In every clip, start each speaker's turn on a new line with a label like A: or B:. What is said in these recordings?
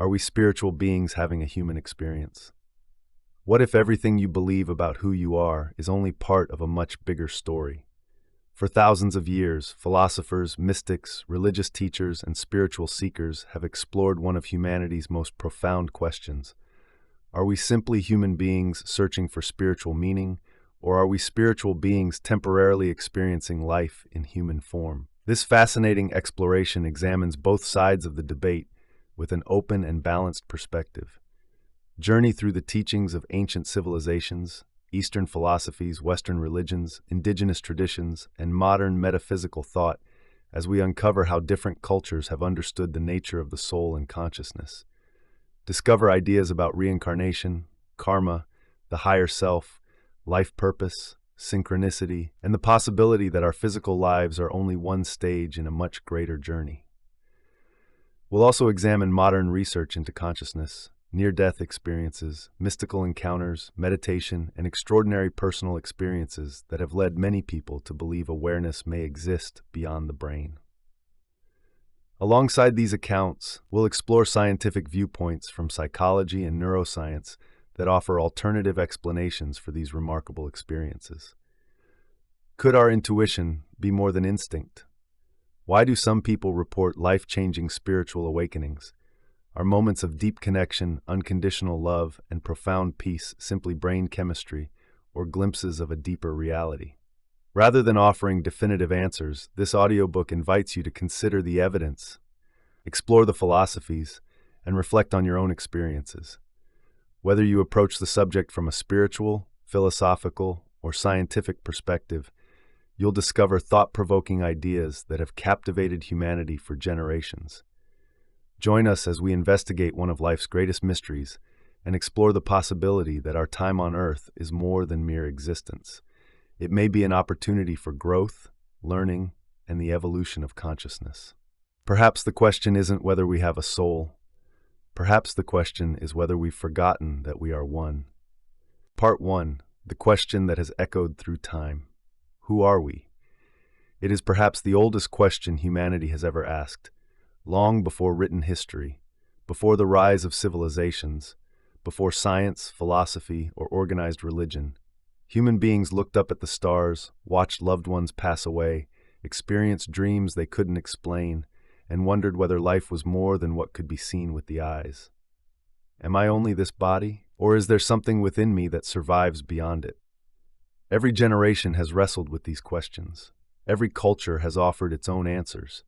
A: Are we spiritual beings having a human experience? What if everything you believe about who you are is only part of a much bigger story? For thousands of years, philosophers, mystics, religious teachers, and spiritual seekers have explored one of humanity's most profound questions. Are we simply human beings searching for spiritual meaning, or are we spiritual beings temporarily experiencing life in human form? This fascinating exploration examines both sides of the debate with an open and balanced perspective. Journey through the teachings of ancient civilizations, Eastern philosophies, Western religions, indigenous traditions, and modern metaphysical thought as we uncover how different cultures have understood the nature of the soul and consciousness. Discover ideas about reincarnation, karma, the higher self, life purpose, synchronicity, and the possibility that our physical lives are only one stage in a much greater journey. We'll also examine modern research into consciousness, near-death experiences, mystical encounters, meditation, and extraordinary personal experiences that have led many people to believe awareness may exist beyond the brain. Alongside these accounts, we'll explore scientific viewpoints from psychology and neuroscience that offer alternative explanations for these remarkable experiences. Could our intuition be more than instinct? Why do some people report life-changing spiritual awakenings? Are moments of deep connection, unconditional love, and profound peace simply brain chemistry or glimpses of a deeper reality? Rather than offering definitive answers, this audiobook invites you to consider the evidence, explore the philosophies, and reflect on your own experiences. Whether you approach the subject from a spiritual, philosophical, or scientific perspective, you'll discover thought-provoking ideas that have captivated humanity for generations. Join us as we investigate one of life's greatest mysteries and explore the possibility that our time on Earth is more than mere existence. It may be an opportunity for growth, learning, and the evolution of consciousness. Perhaps the question isn't whether we have a soul. Perhaps the question is whether we've forgotten that we are one. Part 1. The question that has echoed through time. Who are we? It is perhaps the oldest question humanity has ever asked. Long before written history, before the rise of civilizations, before science, philosophy, or organized religion, human beings looked up at the stars, watched loved ones pass away, experienced dreams they couldn't explain, and wondered whether life was more than what could be seen with the eyes. Am I only this body, or is there something within me that survives beyond it? Every generation has wrestled with these questions. Every culture has offered its own answers.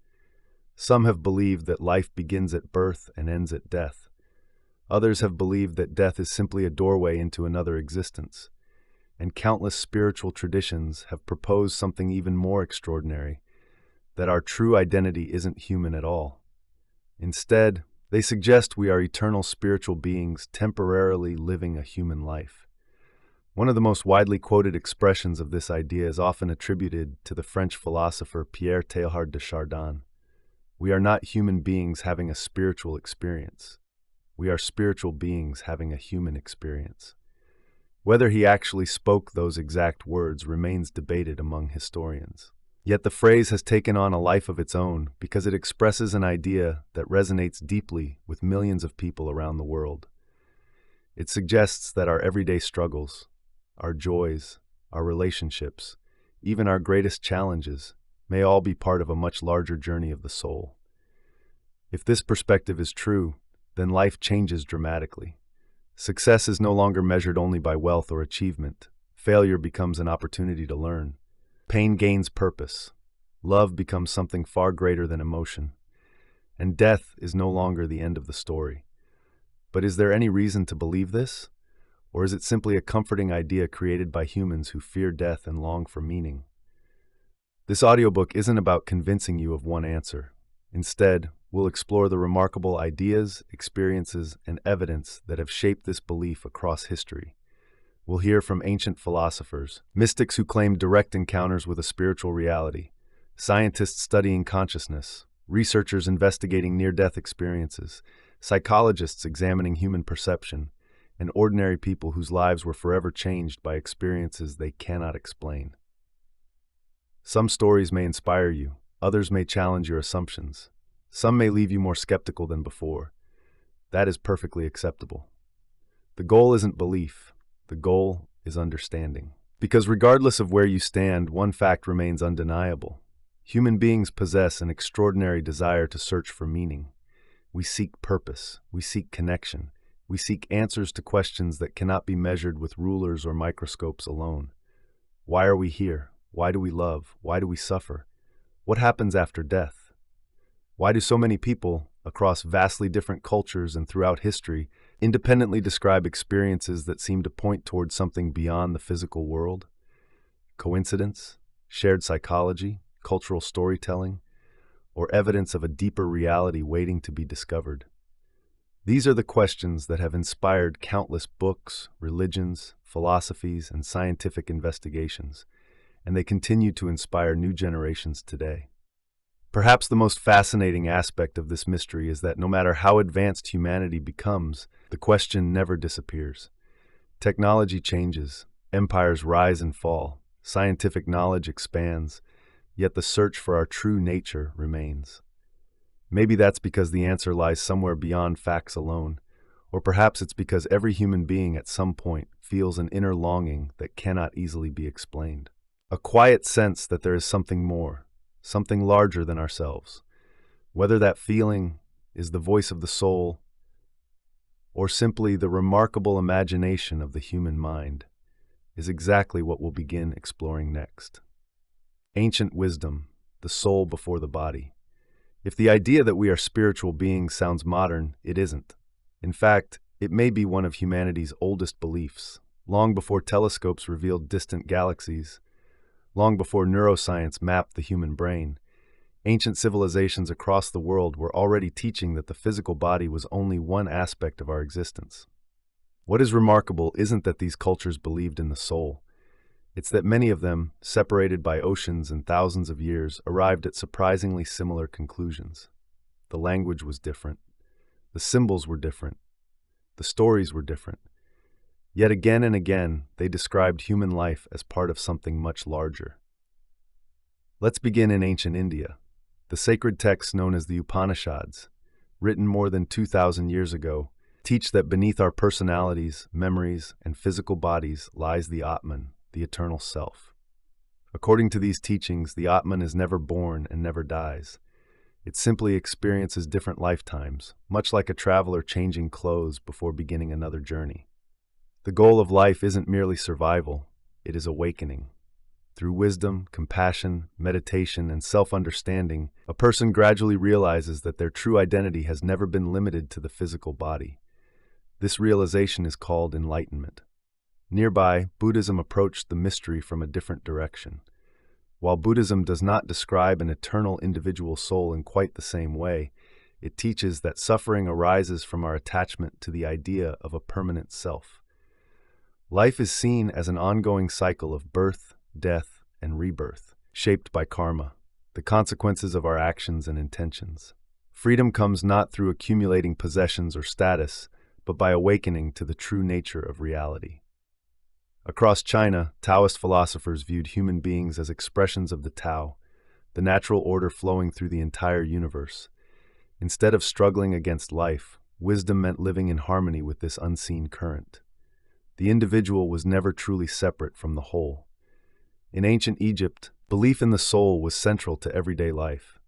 A: Some have believed that life begins at birth and ends at death. Others have believed that death is simply a doorway into another existence. And countless spiritual traditions have proposed something even more extraordinary, that our true identity isn't human at all. Instead, they suggest we are eternal spiritual beings temporarily living a human life. One of the most widely quoted expressions of this idea is often attributed to the French philosopher Pierre Teilhard de Chardin. We are not human beings having a spiritual experience. We are spiritual beings having a human experience. Whether he actually spoke those exact words remains debated among historians. Yet the phrase has taken on a life of its own because it expresses an idea that resonates deeply with millions of people around the world. It suggests that our everyday struggles, our joys, our relationships, even our greatest challenges, may all be part of a much larger journey of the soul. If this perspective is true, then life changes dramatically. Success is no longer measured only by wealth or achievement. Failure becomes an opportunity to learn. Pain gains purpose. Love becomes something far greater than emotion. And death is no longer the end of the story. But is there any reason to believe this? Or is it simply a comforting idea created by humans who fear death and long for meaning? This audiobook isn't about convincing you of one answer. Instead, we'll explore the remarkable ideas, experiences, and evidence that have shaped this belief across history. We'll hear from ancient philosophers, mystics who claimed direct encounters with a spiritual reality, scientists studying consciousness, researchers investigating near-death experiences, psychologists examining human perception, and ordinary people whose lives were forever changed by experiences they cannot explain. Some stories may inspire you, others may challenge your assumptions. Some may leave you more skeptical than before. That is perfectly acceptable. The goal isn't belief, the goal is understanding. Because regardless of where you stand, one fact remains undeniable. Human beings possess an extraordinary desire to search for meaning. We seek purpose, we seek connection, we seek answers to questions that cannot be measured with rulers or microscopes alone. Why are we here? Why do we love? Why do we suffer? What happens after death? Why do so many people, across vastly different cultures and throughout history, independently describe experiences that seem to point towards something beyond the physical world? Coincidence? Shared psychology? Cultural storytelling? Or evidence of a deeper reality waiting to be discovered? These are the questions that have inspired countless books, religions, philosophies, and scientific investigations, and they continue to inspire new generations today. Perhaps the most fascinating aspect of this mystery is that no matter how advanced humanity becomes, the question never disappears. Technology changes, empires rise and fall, scientific knowledge expands, yet the search for our true nature remains. Maybe that's because the answer lies somewhere beyond facts alone, or perhaps it's because every human being at some point feels an inner longing that cannot easily be explained. A quiet sense that there is something more, something larger than ourselves. Whether that feeling is the voice of the soul or simply the remarkable imagination of the human mind is exactly what we'll begin exploring next. Ancient wisdom, the soul before the body. If the idea that we are spiritual beings sounds modern, it isn't. In fact, it may be one of humanity's oldest beliefs, long before telescopes revealed distant galaxies, long before neuroscience mapped the human brain. Ancient civilizations across the world were already teaching that the physical body was only one aspect of our existence. What is remarkable isn't that these cultures believed in the soul. It's that many of them, separated by oceans and thousands of years, arrived at surprisingly similar conclusions. The language was different. The symbols were different. The stories were different. Yet again and again, they described human life as part of something much larger. Let's begin in ancient India. The sacred texts known as the Upanishads, written more than 2,000 years ago, teach that beneath our personalities, memories, and physical bodies lies the Atman, the eternal self. According to these teachings, the Atman is never born and never dies. It simply experiences different lifetimes, much like a traveler changing clothes before beginning another journey. The goal of life isn't merely survival, it is awakening. Through wisdom, compassion, meditation, and self-understanding, a person gradually realizes that their true identity has never been limited to the physical body. This realization is called enlightenment. Nearby, Buddhism approached the mystery from a different direction. While Buddhism does not describe an eternal individual soul in quite the same way, it teaches that suffering arises from our attachment to the idea of a permanent self. Life is seen as an ongoing cycle of birth, death, and rebirth, shaped by karma, the consequences of our actions and intentions. Freedom comes not through accumulating possessions or status, but by awakening to the true nature of reality. Across China, Taoist philosophers viewed human beings as expressions of the Tao, the natural order flowing through the entire universe. Instead of struggling against life, wisdom meant living in harmony with this unseen current. The individual was never truly separate from the whole. In ancient Egypt, belief in the soul was central to everyday life.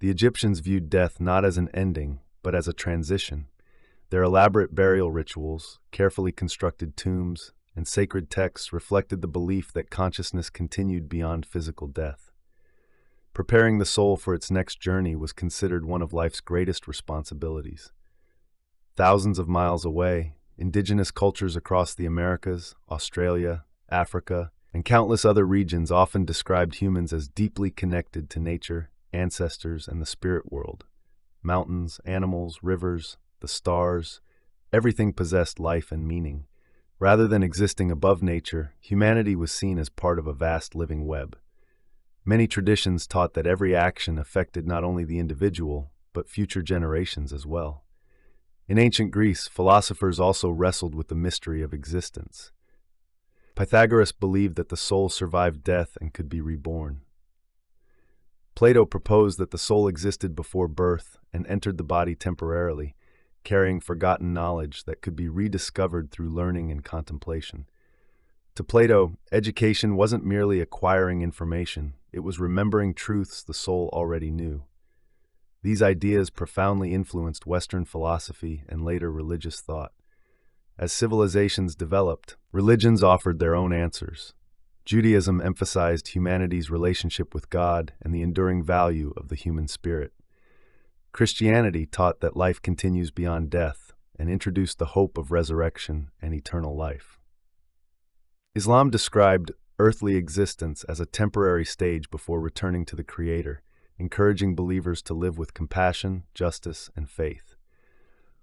A: The Egyptians viewed death not as an ending, but as a transition. Their elaborate burial rituals, carefully constructed tombs, and sacred texts reflected the belief that consciousness continued beyond physical death. Preparing the soul for its next journey was considered one of life's greatest responsibilities. Thousands of miles away, indigenous cultures across the Americas, Australia, Africa, and countless other regions often described humans as deeply connected to nature, ancestors, and the spirit world. Mountains, animals, rivers, the stars, everything possessed life and meaning. Rather than existing above nature, humanity was seen as part of a vast living web. Many traditions taught that every action affected not only the individual, but future generations as well. In ancient Greece, philosophers also wrestled with the mystery of existence. Pythagoras believed that the soul survived death and could be reborn. Plato proposed that the soul existed before birth and entered the body temporarily, carrying forgotten knowledge that could be rediscovered through learning and contemplation. To Plato, education wasn't merely acquiring information, it was remembering truths the soul already knew. These ideas profoundly influenced Western philosophy and later religious thought. As civilizations developed, religions offered their own answers. Judaism emphasized humanity's relationship with God and the enduring value of the human spirit. Christianity taught that life continues beyond death and introduced the hope of resurrection and eternal life. Islam described earthly existence as a temporary stage before returning to the Creator, encouraging believers to live with compassion, justice, and faith.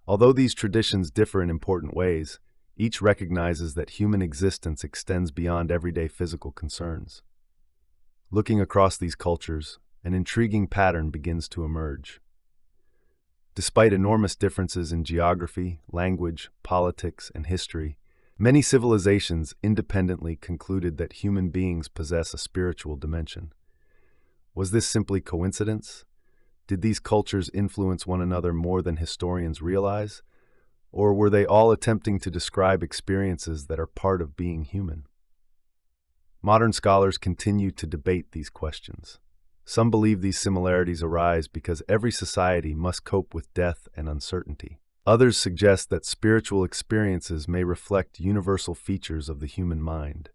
A: Although these traditions differ in important ways, each recognizes that human existence extends beyond everyday physical concerns. Looking across these cultures, an intriguing pattern begins to emerge. Despite enormous differences in geography, language, politics, and history, many civilizations independently concluded that human beings possess a spiritual dimension. Was this simply coincidence? Did these cultures influence one another more than historians realize? Or were they all attempting to describe experiences that are part of being human? Modern scholars continue to debate these questions. Some believe these similarities arise because every society must cope with death and uncertainty. Others suggest that spiritual experiences may reflect universal features of the human mind.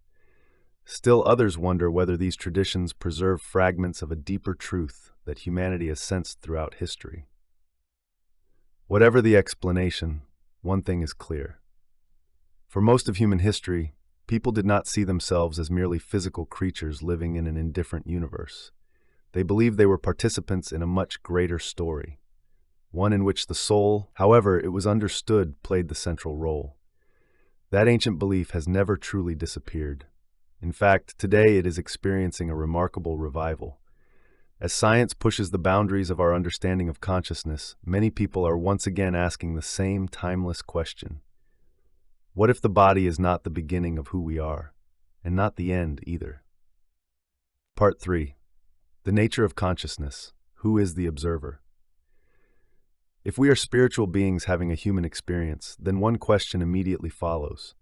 A: Still others wonder whether these traditions preserve fragments of a deeper truth that humanity has sensed throughout history. Whatever the explanation, one thing is clear. For most of human history, people did not see themselves as merely physical creatures living in an indifferent universe. They believed they were participants in a much greater story, one in which the soul, however it was understood, played the central role. That ancient belief has never truly disappeared. In fact, today it is experiencing a remarkable revival. As science pushes the boundaries of our understanding of consciousness, many people are once again asking the same timeless question. What if the body is not the beginning of who we are, and not the end either? Part 3. The nature of consciousness. Who is the observer? If we are spiritual beings having a human experience, then one question immediately follows.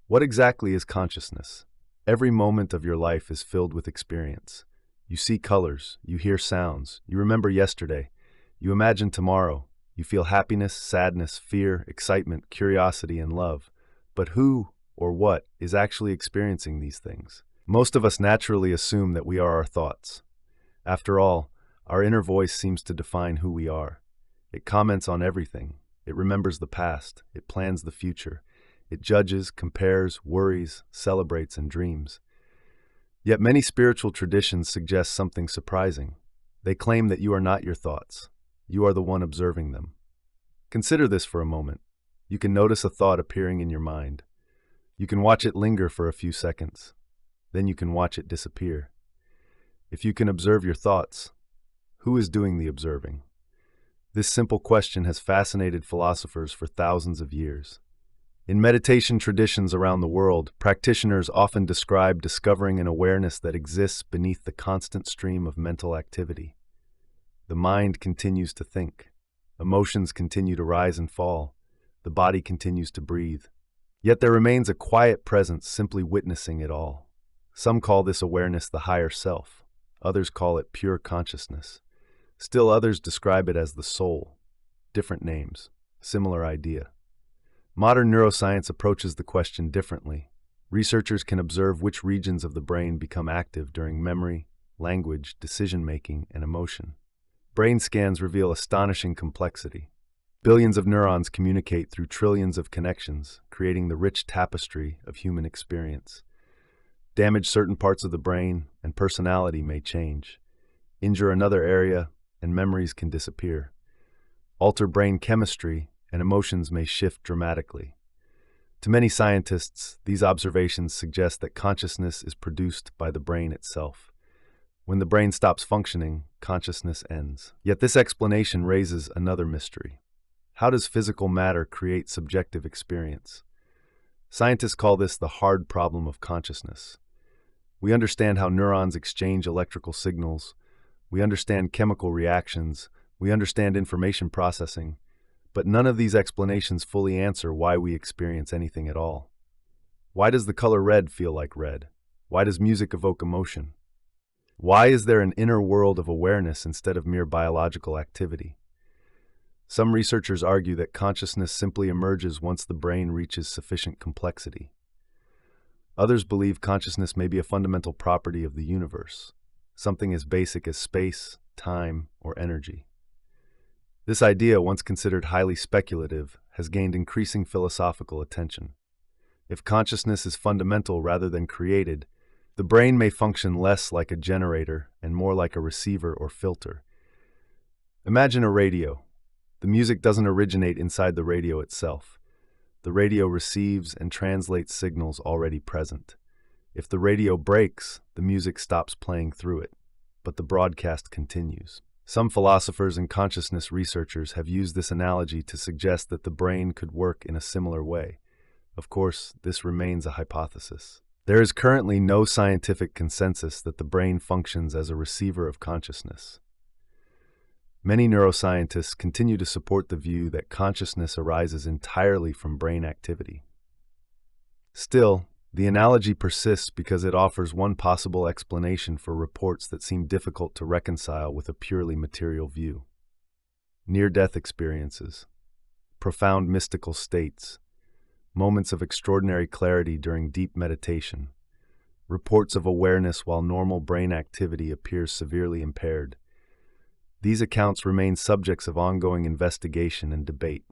A: What exactly is consciousness? Every moment of your life is filled with experience. You see colors, you hear sounds, you remember yesterday, you imagine tomorrow, you feel happiness, sadness, fear, excitement, curiosity, and love. But who or what is actually experiencing these things? Most of us naturally assume that we are our thoughts. After all, our inner voice seems to define who we are. It comments on everything. It remembers the past. It plans the future. It judges, compares, worries, celebrates, and dreams. Yet many spiritual traditions suggest something surprising. They claim that you are not your thoughts. You are the one observing them. Consider this for a moment. You can notice a thought appearing in your mind. You can watch it linger for a few seconds. Then you can watch it disappear. If you can observe your thoughts, who is doing the observing? This simple question has fascinated philosophers for thousands of years. In meditation traditions around the world, practitioners often describe discovering an awareness that exists beneath the constant stream of mental activity. The mind continues to think. Emotions continue to rise and fall. The body continues to breathe. Yet there remains a quiet presence simply witnessing it all. Some call this awareness the higher self. Others call it pure consciousness. Still others describe it as the soul. Different names, similar idea. Modern neuroscience approaches the question differently. Researchers can observe which regions of the brain become active during memory, language, decision-making, and emotion. Brain scans reveal astonishing complexity. Billions of neurons communicate through trillions of connections, creating the rich tapestry of human experience. Damage certain parts of the brain, and personality may change. Injure another area, and memories can disappear. Alter brain chemistry, and emotions may shift dramatically. To many scientists, these observations suggest that consciousness is produced by the brain itself. When the brain stops functioning, consciousness ends. Yet this explanation raises another mystery. How does physical matter create subjective experience? Scientists call this the hard problem of consciousness. We understand how neurons exchange electrical signals. We understand chemical reactions. We understand information processing. But none of these explanations fully answer why we experience anything at all. Why does the color red feel like red? Why does music evoke emotion? Why is there an inner world of awareness instead of mere biological activity? Some researchers argue that consciousness simply emerges once the brain reaches sufficient complexity. Others believe consciousness may be a fundamental property of the universe, something as basic as space, time, or energy. This idea, once considered highly speculative, has gained increasing philosophical attention. If consciousness is fundamental rather than created, the brain may function less like a generator and more like a receiver or filter. Imagine a radio. The music doesn't originate inside the radio itself. The radio receives and translates signals already present. If the radio breaks, the music stops playing through it, but the broadcast continues. Some philosophers and consciousness researchers have used this analogy to suggest that the brain could work in a similar way. Of course, this remains a hypothesis. There is currently no scientific consensus that the brain functions as a receiver of consciousness. Many neuroscientists continue to support the view that consciousness arises entirely from brain activity. Still, the analogy persists because it offers one possible explanation for reports that seem difficult to reconcile with a purely material view. Near-death experiences, profound mystical states, moments of extraordinary clarity during deep meditation, reports of awareness while normal brain activity appears severely impaired. These accounts remain subjects of ongoing investigation and debate.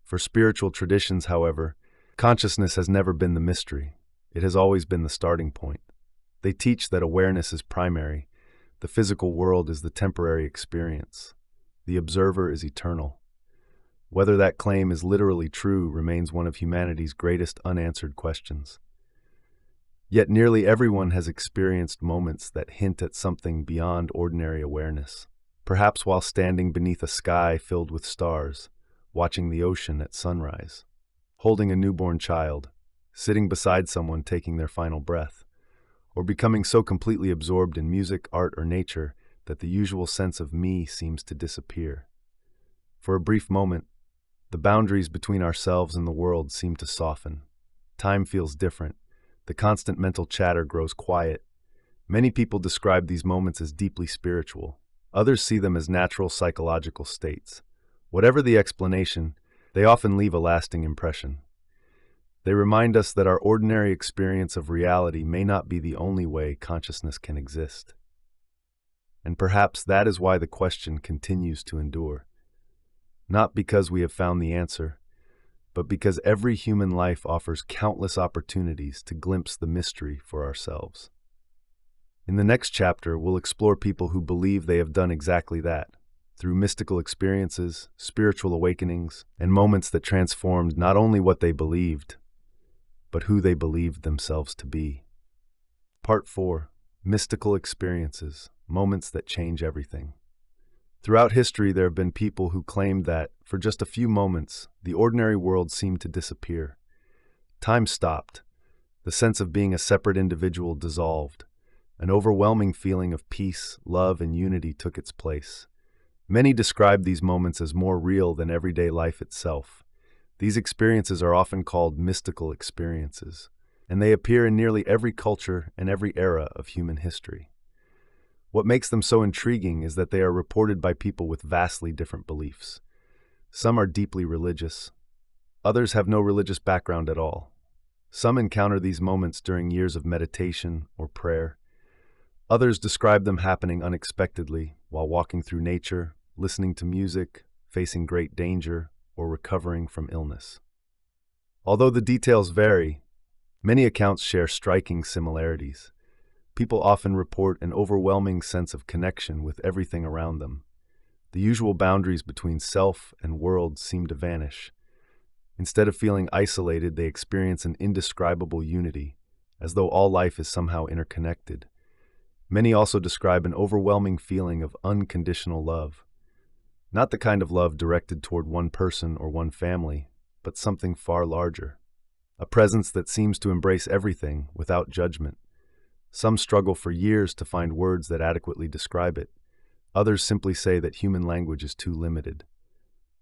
A: For spiritual traditions, however, consciousness has never been the mystery. It has always been the starting point. They teach that awareness is primary, the physical world is the temporary experience, the observer is eternal. Whether that claim is literally true remains one of humanity's greatest unanswered questions. Yet nearly everyone has experienced moments that hint at something beyond ordinary awareness. Perhaps while standing beneath a sky filled with stars, watching the ocean at sunrise, holding a newborn child, sitting beside someone taking their final breath, or becoming so completely absorbed in music, art, or nature that the usual sense of me seems to disappear. For a brief moment, the boundaries between ourselves and the world seem to soften. Time feels different. The constant mental chatter grows quiet. Many people describe these moments as deeply spiritual. Others see them as natural psychological states. Whatever the explanation, they often leave a lasting impression. They remind us that our ordinary experience of reality may not be the only way consciousness can exist. And perhaps that is why the question continues to endure. Not because we have found the answer, but because every human life offers countless opportunities to glimpse the mystery for ourselves. In the next chapter, we'll explore people who believe they have done exactly that, through mystical experiences, spiritual awakenings, and moments that transformed not only what they believed, but who they believed themselves to be. Part 4. Mystical Experiences, Moments that Change Everything. Throughout history, there have been people who claimed that, for just a few moments, the ordinary world seemed to disappear. Time stopped. The sense of being a separate individual dissolved. An overwhelming feeling of peace, love, and unity took its place. Many describe these moments as more real than everyday life itself. These experiences are often called mystical experiences, and they appear in nearly every culture and every era of human history. What makes them so intriguing is that they are reported by people with vastly different beliefs. Some are deeply religious. Others have no religious background at all. Some encounter these moments during years of meditation or prayer. Others describe them happening unexpectedly while walking through nature, listening to music, facing great danger, or recovering from illness. Although the details vary, many accounts share striking similarities. People often report an overwhelming sense of connection with everything around them. The usual boundaries between self and world seem to vanish. Instead of feeling isolated, they experience an indescribable unity, as though all life is somehow interconnected. Many also describe an overwhelming feeling of unconditional love. Not the kind of love directed toward one person or one family, but something far larger. A presence that seems to embrace everything without judgment. Some struggle for years to find words that adequately describe it. Others simply say that human language is too limited.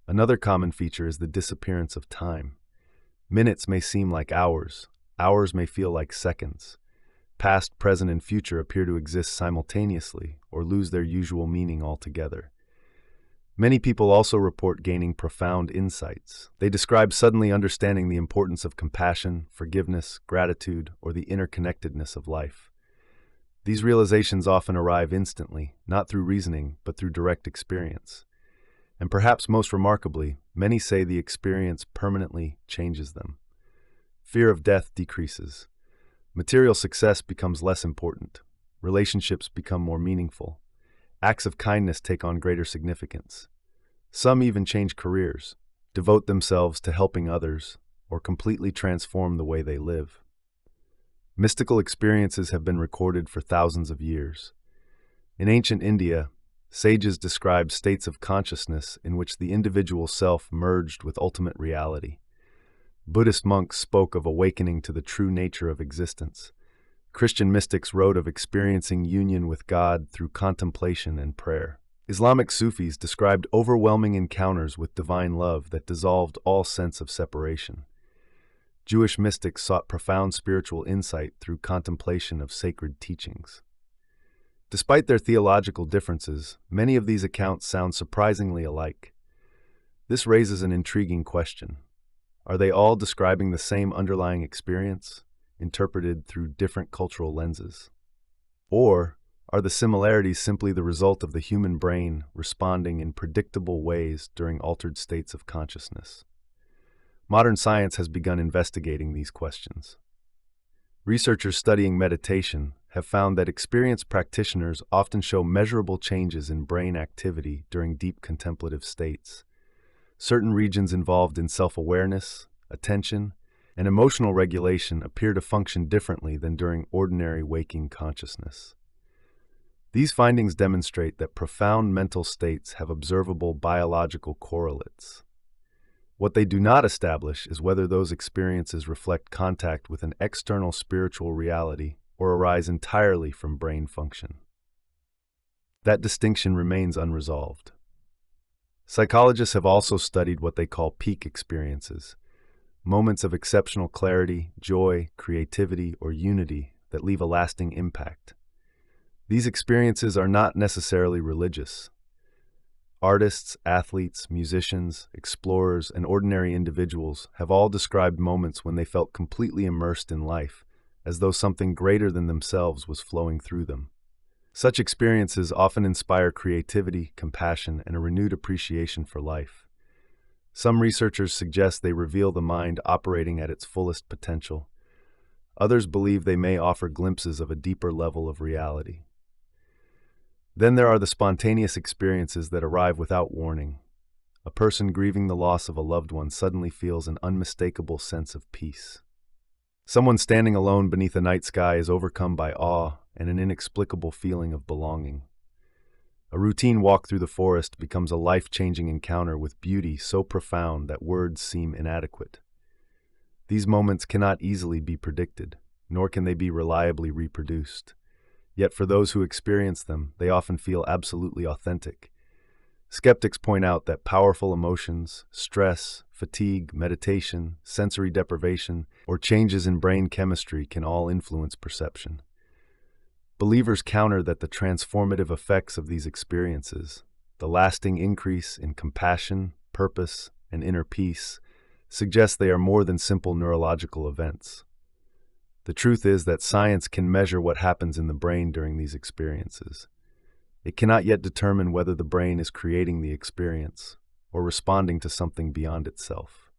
A: Another common feature is the disappearance of time. Minutes may seem like hours, hours may feel like seconds. Past, present, and future appear to exist simultaneously or lose their usual meaning altogether. Many people also report gaining profound insights. They describe suddenly understanding the importance of compassion, forgiveness, gratitude, or the interconnectedness of life. These realizations often arrive instantly, not through reasoning, but through direct experience. And perhaps most remarkably, many say the experience permanently changes them. Fear of death decreases. Material success becomes less important. Relationships become more meaningful. Acts of kindness take on greater significance. Some even change careers, devote themselves to helping others, or completely transform the way they live. Mystical experiences have been recorded for thousands of years. In ancient India, sages described states of consciousness in which the individual self merged with ultimate reality. Buddhist monks spoke of awakening to the true nature of existence. Christian mystics wrote of experiencing union with God through contemplation and prayer. Islamic Sufis described overwhelming encounters with divine love that dissolved all sense of separation. Jewish mystics sought profound spiritual insight through contemplation of sacred teachings. Despite their theological differences, many of these accounts sound surprisingly alike. This raises an intriguing question. Are they all describing the same underlying experience, interpreted through different cultural lenses? Or are the similarities simply the result of the human brain responding in predictable ways during altered states of consciousness? Modern science has begun investigating these questions. Researchers studying meditation have found that experienced practitioners often show measurable changes in brain activity during deep contemplative states. Certain regions involved in self-awareness, attention, and emotional regulation appear to function differently than during ordinary waking consciousness. These findings demonstrate that profound mental states have observable biological correlates. What they do not establish is whether those experiences reflect contact with an external spiritual reality or arise entirely from brain function. That distinction remains unresolved. Psychologists have also studied what they call peak experiences, moments of exceptional clarity, joy, creativity, or unity that leave a lasting impact. These experiences are not necessarily religious. Artists, athletes, musicians, explorers, and ordinary individuals have all described moments when they felt completely immersed in life, as though something greater than themselves was flowing through them. Such experiences often inspire creativity, compassion, and a renewed appreciation for life. Some researchers suggest they reveal the mind operating at its fullest potential. Others believe they may offer glimpses of a deeper level of reality. Then there are the spontaneous experiences that arrive without warning. A person grieving the loss of a loved one suddenly feels an unmistakable sense of peace. Someone standing alone beneath a night sky is overcome by awe and an inexplicable feeling of belonging. A routine walk through the forest becomes a life-changing encounter with beauty so profound that words seem inadequate. These moments cannot easily be predicted, nor can they be reliably reproduced. Yet for those who experience them, they often feel absolutely authentic. Skeptics point out that powerful emotions, stress, fatigue, meditation, sensory deprivation, or changes in brain chemistry can all influence perception. Believers counter that the transformative effects of these experiences, the lasting increase in compassion, purpose, and inner peace, suggest they are more than simple neurological events. The truth is that science can measure what happens in the brain during these experiences. It cannot yet determine whether the brain is creating the experience or responding to something beyond itself.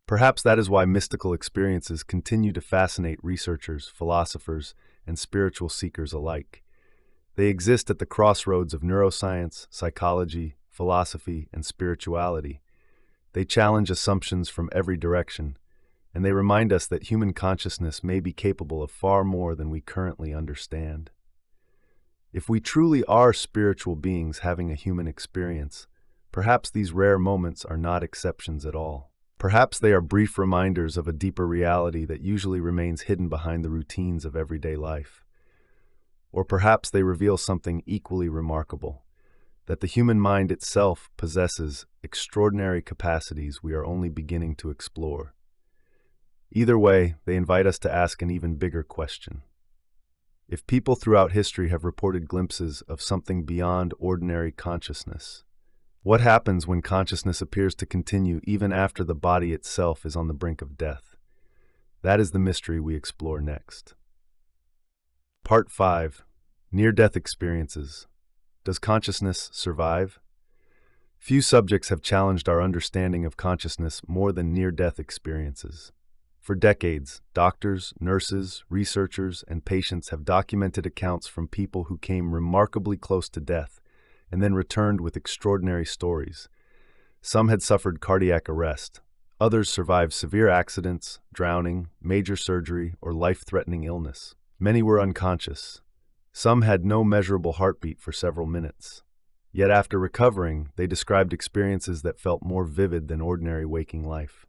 A: Perhaps that is why mystical experiences continue to fascinate researchers, philosophers, and spiritual seekers alike. They exist at the crossroads of neuroscience, psychology, philosophy, and spirituality. They challenge assumptions from every direction, and they remind us that human consciousness may be capable of far more than we currently understand. If we truly are spiritual beings having a human experience, perhaps these rare moments are not exceptions at all. Perhaps they are brief reminders of a deeper reality that usually remains hidden behind the routines of everyday life. Or perhaps they reveal something equally remarkable, that the human mind itself possesses extraordinary capacities we are only beginning to explore. Either way, they invite us to ask an even bigger question. If people throughout history have reported glimpses of something beyond ordinary consciousness, what happens when consciousness appears to continue even after the body itself is on the brink of death? That is the mystery we explore next. Part 5. Near-death experiences. Does consciousness survive? Few subjects have challenged our understanding of consciousness more than near-death experiences. For decades, doctors, nurses, researchers, and patients have documented accounts from people who came remarkably close to death and then returned with extraordinary stories. Some had suffered cardiac arrest. Others survived severe accidents, drowning, major surgery, or life-threatening illness. Many were unconscious. Some had no measurable heartbeat for several minutes. Yet after recovering, they described experiences that felt more vivid than ordinary waking life.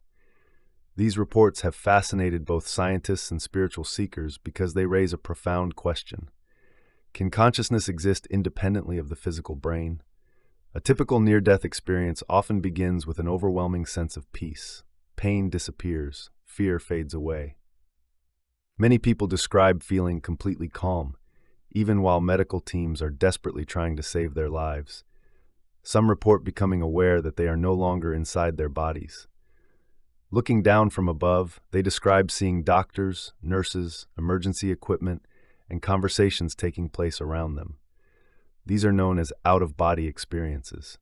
A: These reports have fascinated both scientists and spiritual seekers because they raise a profound question. Can consciousness exist independently of the physical brain? A typical near-death experience often begins with an overwhelming sense of peace. Pain disappears, fear fades away. Many people describe feeling completely calm, even while medical teams are desperately trying to save their lives. Some report becoming aware that they are no longer inside their bodies. Looking down from above, they describe seeing doctors, nurses, emergency equipment, and conversations taking place around them. These are known as out-of-body experiences.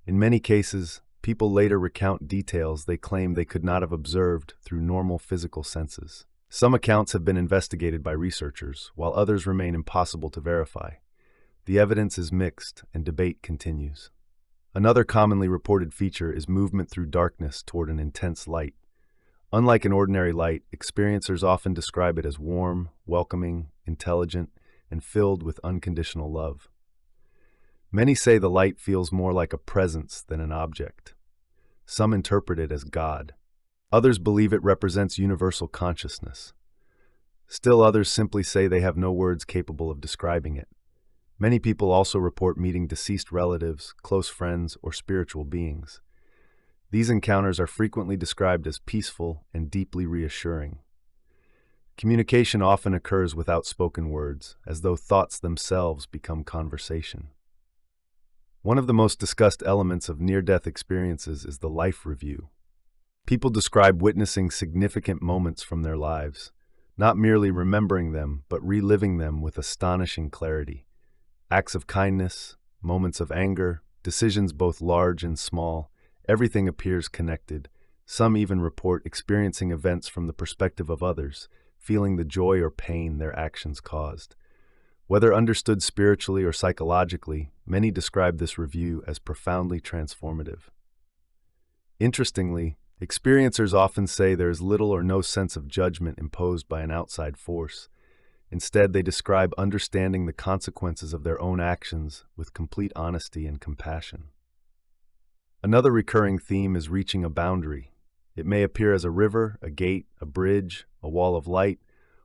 A: In many cases, people later recount details they claim they could not have observed through normal physical senses. Some accounts have been investigated by researchers, while others remain impossible to verify. The evidence is mixed, and debate continues. Another commonly reported feature is movement through darkness toward an intense light. Unlike an ordinary light, experiencers often describe it as warm, welcoming, intelligent, and filled with unconditional love. Many say the light feels more like a presence than an object. Some interpret it as God. Others believe it represents universal consciousness. Still others simply say they have no words capable of describing it. Many people also report meeting deceased relatives, close friends, or spiritual beings. These encounters are frequently described as peaceful and deeply reassuring. Communication often occurs without spoken words, as though thoughts themselves become conversation. One of the most discussed elements of near-death experiences is the life review. People describe witnessing significant moments from their lives, not merely remembering them, but reliving them with astonishing clarity. Acts of kindness, moments of anger, decisions both large and small, everything appears connected. Some even report experiencing events from the perspective of others, feeling the joy or pain their actions caused. Whether understood spiritually or psychologically, many describe this review as profoundly transformative. Interestingly, experiencers often say there is little or no sense of judgment imposed by an outside force. Instead, they describe understanding the consequences of their own actions with complete honesty and compassion. Another recurring theme is reaching a boundary. It may appear as a river, a gate, a bridge, a wall of light,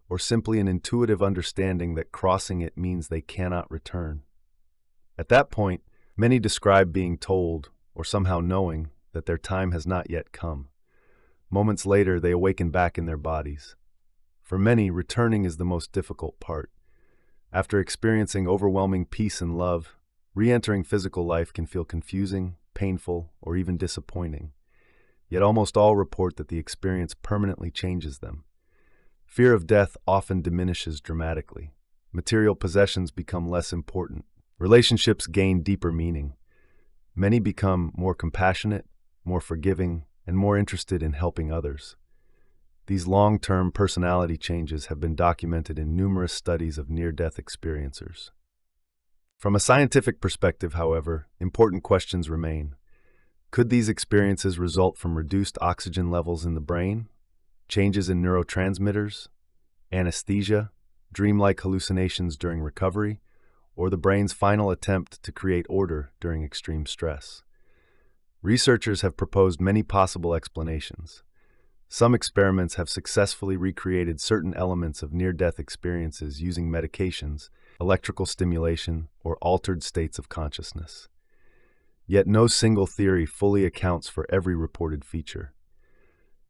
A: or simply an intuitive understanding that crossing it means they cannot return. At that point, many describe being told, or somehow knowing, that their time has not yet come. Moments later, they awaken back in their bodies. For many, returning is the most difficult part. After experiencing overwhelming peace and love, re-entering physical life can feel confusing, painful, or even disappointing. Yet almost all report that the experience permanently changes them. Fear of death often diminishes dramatically. Material possessions become less important. Relationships gain deeper meaning. Many become more compassionate, more forgiving, and more interested in helping others. These long-term personality changes have been documented in numerous studies of near-death experiencers. From a scientific perspective, however, important questions remain. Could these experiences result from reduced oxygen levels in the brain, changes in neurotransmitters, anesthesia, dreamlike hallucinations during recovery, or the brain's final attempt to create order during extreme stress? Researchers have proposed many possible explanations. Some experiments have successfully recreated certain elements of near-death experiences using medications, electrical stimulation, or altered states of consciousness. Yet no single theory fully accounts for every reported feature.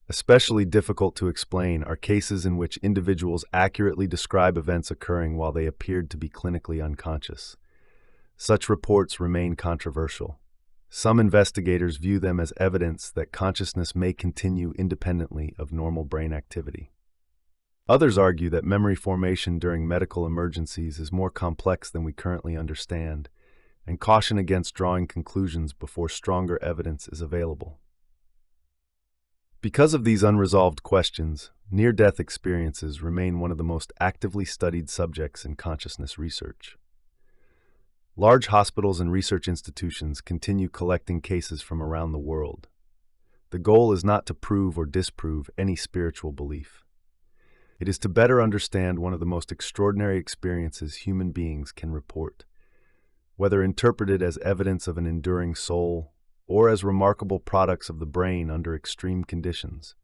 A: Especially difficult to explain are cases in which individuals accurately describe events occurring while they appeared to be clinically unconscious. Such reports remain controversial. Some investigators view them as evidence that consciousness may continue independently of normal brain activity. Others argue that memory formation during medical emergencies is more complex than we currently understand, and caution against drawing conclusions before stronger evidence is available. Because of these unresolved questions, near-death experiences remain one of the most actively studied subjects in consciousness research. Large hospitals and research institutions continue collecting cases from around the world. The goal is not to prove or disprove any spiritual belief. It is to better understand one of the most extraordinary experiences human beings can report. Whether interpreted as evidence of an enduring soul or as remarkable products of the brain under extreme conditions,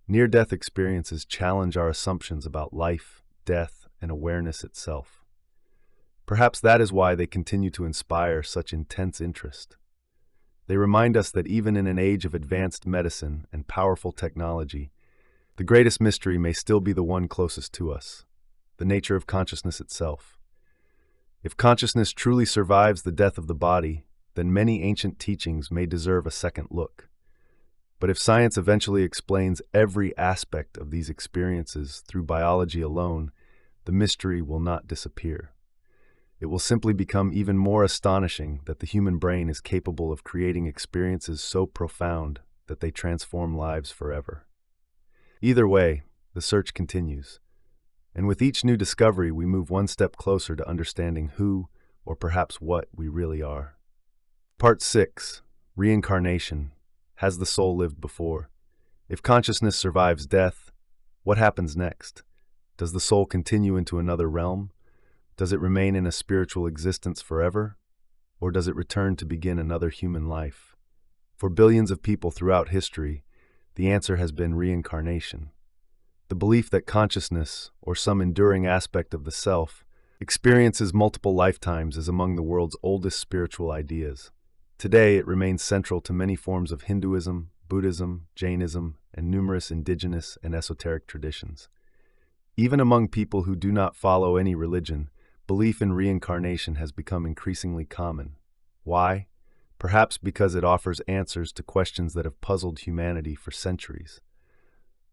A: near-death experiences challenge our assumptions about life, death, and awareness itself. Perhaps that is why they continue to inspire such intense interest. They remind us that even in an age of advanced medicine and powerful technology, the greatest mystery may still be the one closest to us, the nature of consciousness itself. If consciousness truly survives the death of the body, then many ancient teachings may deserve a second look. But if science eventually explains every aspect of these experiences through biology alone, the mystery will not disappear. It will simply become even more astonishing that the human brain is capable of creating experiences so profound that they transform lives forever. Either way, the search continues, and with each new discovery we move one step closer to understanding who, or perhaps what, we really are. Part 6. Reincarnation. Has the soul lived before? If consciousness survives death, what happens next? Does the soul continue into another realm? Does it remain in a spiritual existence forever? Or does it return to begin another human life? For billions of people throughout history, the answer has been reincarnation. The belief that consciousness, or some enduring aspect of the self, experiences multiple lifetimes is among the world's oldest spiritual ideas. Today, it remains central to many forms of Hinduism, Buddhism, Jainism, and numerous indigenous and esoteric traditions. Even among people who do not follow any religion, belief in reincarnation has become increasingly common. Why? Perhaps because it offers answers to questions that have puzzled humanity for centuries.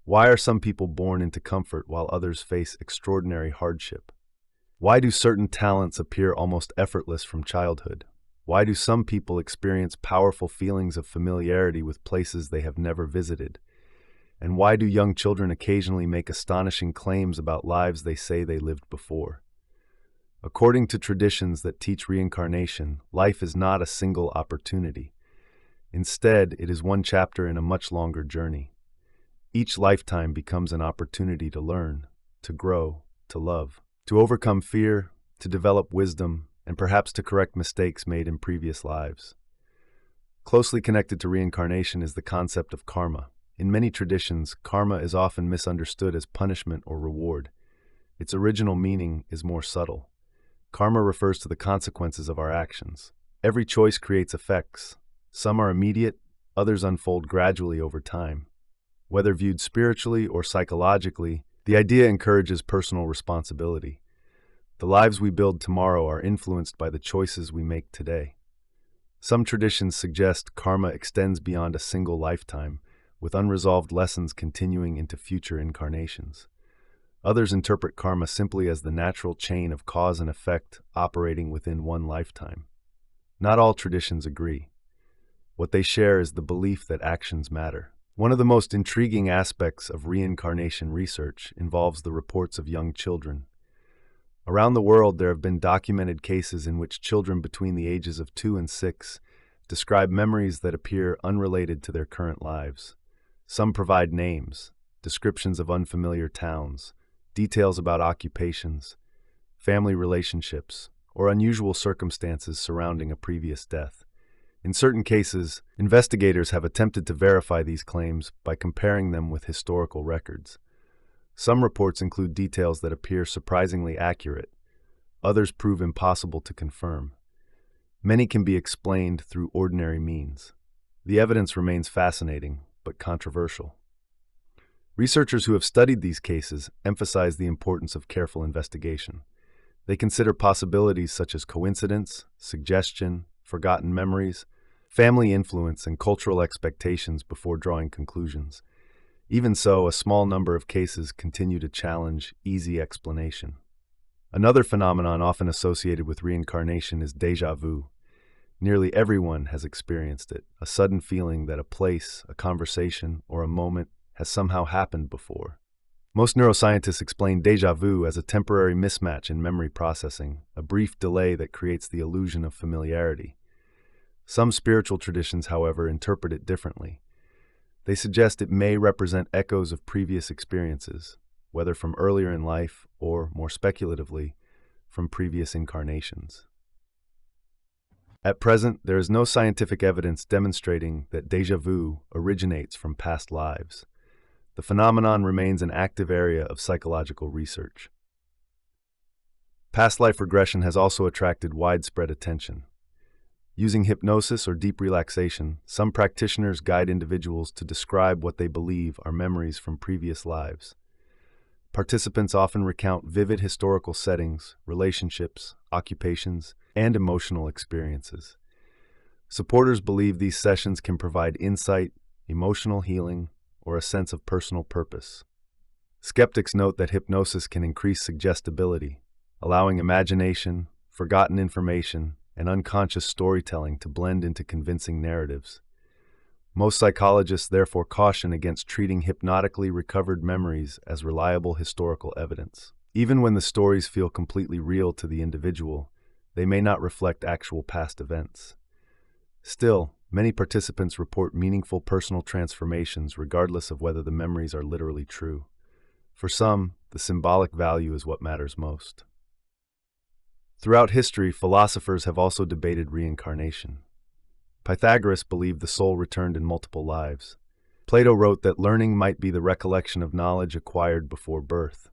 A: Why are some people born into comfort while others face extraordinary hardship? Why do certain talents appear almost effortless from childhood? Why do some people experience powerful feelings of familiarity with places they have never visited? And why do young children occasionally make astonishing claims about lives they say they lived before? According to traditions that teach reincarnation, life is not a single opportunity. Instead, it is one chapter in a much longer journey. Each lifetime becomes an opportunity to learn, to grow, to love, to overcome fear, to develop wisdom, and perhaps to correct mistakes made in previous lives. Closely connected to reincarnation is the concept of karma. In many traditions, karma is often misunderstood as punishment or reward. Its original meaning is more subtle. Karma refers to the consequences of our actions. Every choice creates effects. Some are immediate, others unfold gradually over time. Whether viewed spiritually or psychologically, the idea encourages personal responsibility. The lives we build tomorrow are influenced by the choices we make today. Some traditions suggest karma extends beyond a single lifetime, with unresolved lessons continuing into future incarnations. Others interpret karma simply as the natural chain of cause and effect operating within one lifetime. Not all traditions agree. What they share is the belief that actions matter. One of the most intriguing aspects of reincarnation research involves the reports of young children. Around the world, there have been documented cases in which children between the ages of 2 and 6 describe memories that appear unrelated to their current lives. Some provide names, descriptions of unfamiliar towns, details about occupations, family relationships, or unusual circumstances surrounding a previous death. In certain cases, investigators have attempted to verify these claims by comparing them with historical records. Some reports include details that appear surprisingly accurate, others prove impossible to confirm. Many can be explained through ordinary means. The evidence remains fascinating, but controversial. Researchers who have studied these cases emphasize the importance of careful investigation. They consider possibilities such as coincidence, suggestion, forgotten memories, family influence, and cultural expectations before drawing conclusions. Even so, a small number of cases continue to challenge easy explanation. Another phenomenon often associated with reincarnation is déjà vu. Nearly everyone has experienced it, a sudden feeling that a place, a conversation, or a moment has somehow happened before. Most neuroscientists explain déjà vu as a temporary mismatch in memory processing, a brief delay that creates the illusion of familiarity. Some spiritual traditions, however, interpret it differently. They suggest it may represent echoes of previous experiences, whether from earlier in life or, more speculatively, from previous incarnations. At present, there is no scientific evidence demonstrating that déjà vu originates from past lives. The phenomenon remains an active area of psychological research. Past life regression has also attracted widespread attention. Using hypnosis or deep relaxation, some practitioners guide individuals to describe what they believe are memories from previous lives. Participants often recount vivid historical settings, relationships, occupations, and emotional experiences. Supporters believe these sessions can provide insight, emotional healing, or a sense of personal purpose. Skeptics note that hypnosis can increase suggestibility, allowing imagination, forgotten information, and unconscious storytelling to blend into convincing narratives. Most psychologists therefore caution against treating hypnotically recovered memories as reliable historical evidence. Even when the stories feel completely real to the individual, they may not reflect actual past events. Still, many participants report meaningful personal transformations regardless of whether the memories are literally true. For some, the symbolic value is what matters most. Throughout history, philosophers have also debated reincarnation. Pythagoras believed the soul returned in multiple lives. Plato wrote that learning might be the recollection of knowledge acquired before birth.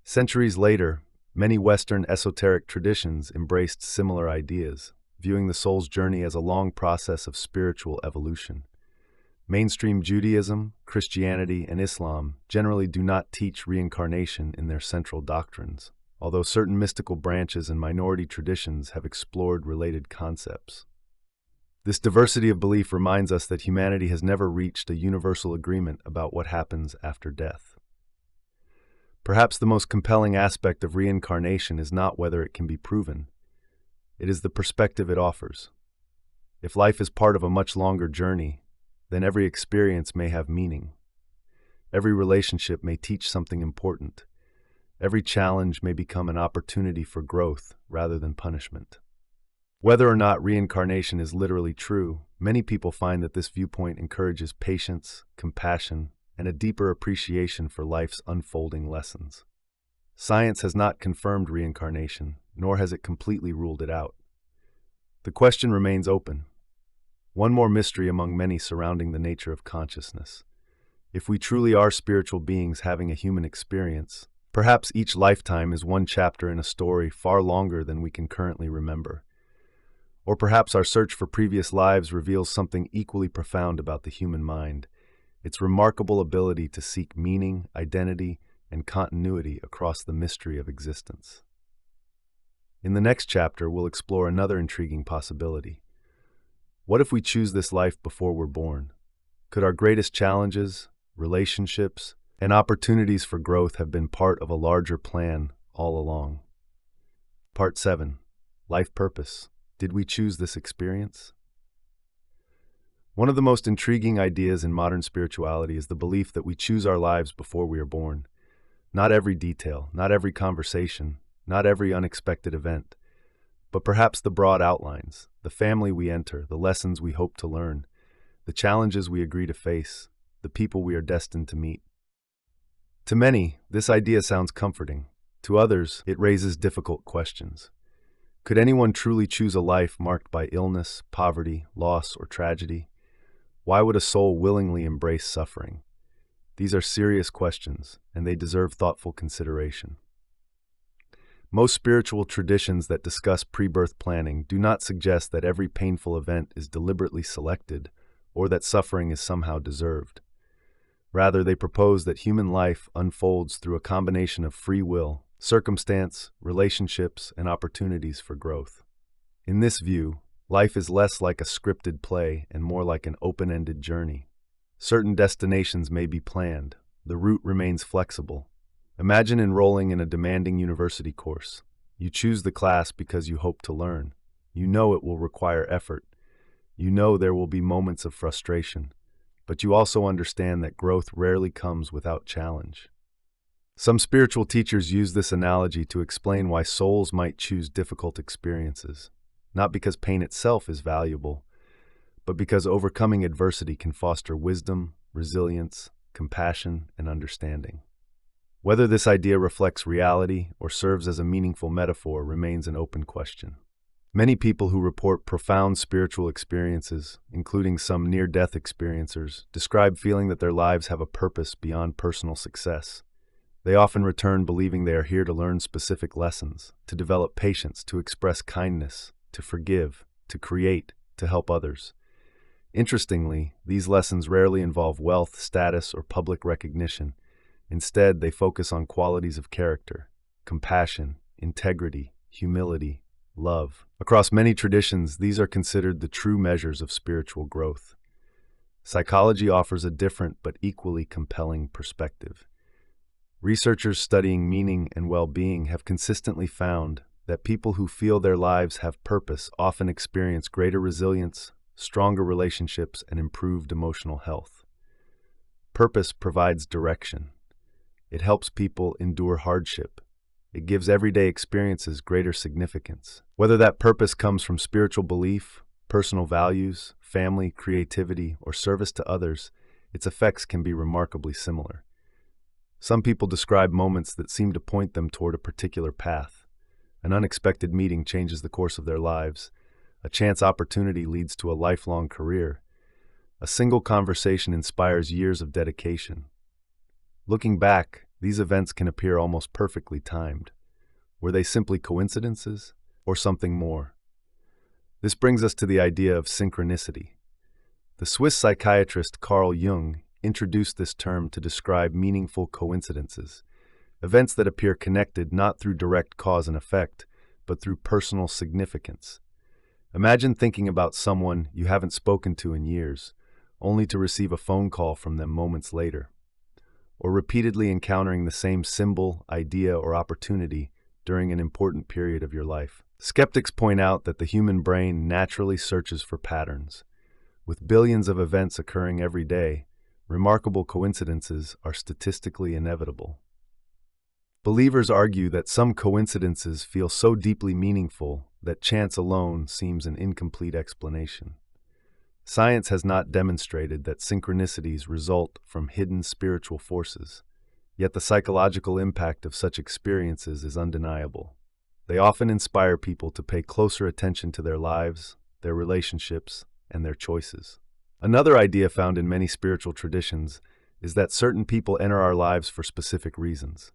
A: Centuries later, many Western esoteric traditions embraced similar ideas, viewing the soul's journey as a long process of spiritual evolution. Mainstream Judaism, Christianity, and Islam generally do not teach reincarnation in their central doctrines, although certain mystical branches and minority traditions have explored related concepts. This diversity of belief reminds us that humanity has never reached a universal agreement about what happens after death. Perhaps the most compelling aspect of reincarnation is not whether it can be proven. It is the perspective it offers. If life is part of a much longer journey, then every experience may have meaning. Every relationship may teach something important. Every challenge may become an opportunity for growth rather than punishment. Whether or not reincarnation is literally true, many people find that this viewpoint encourages patience, compassion, and a deeper appreciation for life's unfolding lessons. Science has not confirmed reincarnation, nor has it completely ruled it out. The question remains open. One more mystery among many surrounding the nature of consciousness. If we truly are spiritual beings having a human experience, perhaps each lifetime is one chapter in a story far longer than we can currently remember. Or perhaps our search for previous lives reveals something equally profound about the human mind, its remarkable ability to seek meaning, identity, and continuity across the mystery of existence. In the next chapter, we'll explore another intriguing possibility. What if we choose this life before we're born? Could our greatest challenges, relationships, and opportunities for growth have been part of a larger plan all along? Part 7. Life Purpose. Did we choose this experience? One of the most intriguing ideas in modern spirituality is the belief that we choose our lives before we are born. Not every detail, not every conversation, not every unexpected event, but perhaps the broad outlines, the family we enter, the lessons we hope to learn, the challenges we agree to face, the people we are destined to meet. To many, this idea sounds comforting. To others, it raises difficult questions. Could anyone truly choose a life marked by illness, poverty, loss, or tragedy? Why would a soul willingly embrace suffering? These are serious questions, and they deserve thoughtful consideration. Most spiritual traditions that discuss pre-birth planning do not suggest that every painful event is deliberately selected or that suffering is somehow deserved. Rather, they propose that human life unfolds through a combination of free will, circumstance, relationships, and opportunities for growth. In this view, life is less like a scripted play and more like an open-ended journey. Certain destinations may be planned. The route remains flexible. Imagine enrolling in a demanding university course. You choose the class because you hope to learn. You know it will require effort. You know there will be moments of frustration. But you also understand that growth rarely comes without challenge. Some spiritual teachers use this analogy to explain why souls might choose difficult experiences, not because pain itself is valuable, but because overcoming adversity can foster wisdom, resilience, compassion, and understanding. Whether this idea reflects reality or serves as a meaningful metaphor remains an open question. Many people who report profound spiritual experiences, including some near-death experiencers, describe feeling that their lives have a purpose beyond personal success. They often return believing they are here to learn specific lessons, to develop patience, to express kindness, to forgive, to create, to help others. Interestingly, these lessons rarely involve wealth, status, or public recognition. Instead, they focus on qualities of character, compassion, integrity, humility, love. Across many traditions, these are considered the true measures of spiritual growth. Psychology offers a different but equally compelling perspective. Researchers studying meaning and well-being have consistently found that people who feel their lives have purpose often experience greater resilience, stronger relationships, and improved emotional health. Purpose provides direction. It helps people endure hardship. It gives everyday experiences greater significance. Whether that purpose comes from spiritual belief, personal values, family, creativity, or service to others, its effects can be remarkably similar. Some people describe moments that seem to point them toward a particular path. An unexpected meeting changes the course of their lives. A chance opportunity leads to a lifelong career. A single conversation inspires years of dedication. Looking back, these events can appear almost perfectly timed. Were they simply coincidences, or something more? This brings us to the idea of synchronicity. The Swiss psychiatrist Carl Jung introduced this term to describe meaningful coincidences, events that appear connected not through direct cause and effect, but through personal significance. Imagine thinking about someone you haven't spoken to in years, only to receive a phone call from them moments later, or repeatedly encountering the same symbol, idea, or opportunity during an important period of your life. Skeptics point out that the human brain naturally searches for patterns. With billions of events occurring every day, remarkable coincidences are statistically inevitable. Believers argue that some coincidences feel so deeply meaningful that chance alone seems an incomplete explanation. Science has not demonstrated that synchronicities result from hidden spiritual forces, yet the psychological impact of such experiences is undeniable. They often inspire people to pay closer attention to their lives, their relationships, and their choices. Another idea found in many spiritual traditions is that certain people enter our lives for specific reasons.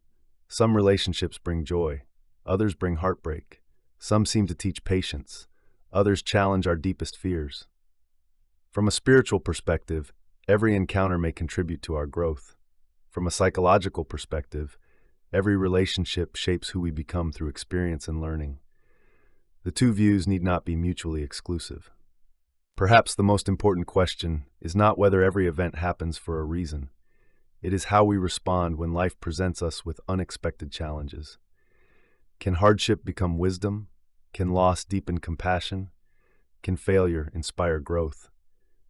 A: Some relationships bring joy, others bring heartbreak. Some seem to teach patience, others challenge our deepest fears. From a spiritual perspective, every encounter may contribute to our growth. From a psychological perspective, every relationship shapes who we become through experience and learning. The two views need not be mutually exclusive. Perhaps the most important question is not whether every event happens for a reason. It is how we respond when life presents us with unexpected challenges. Can hardship become wisdom? Can loss deepen compassion? Can failure inspire growth?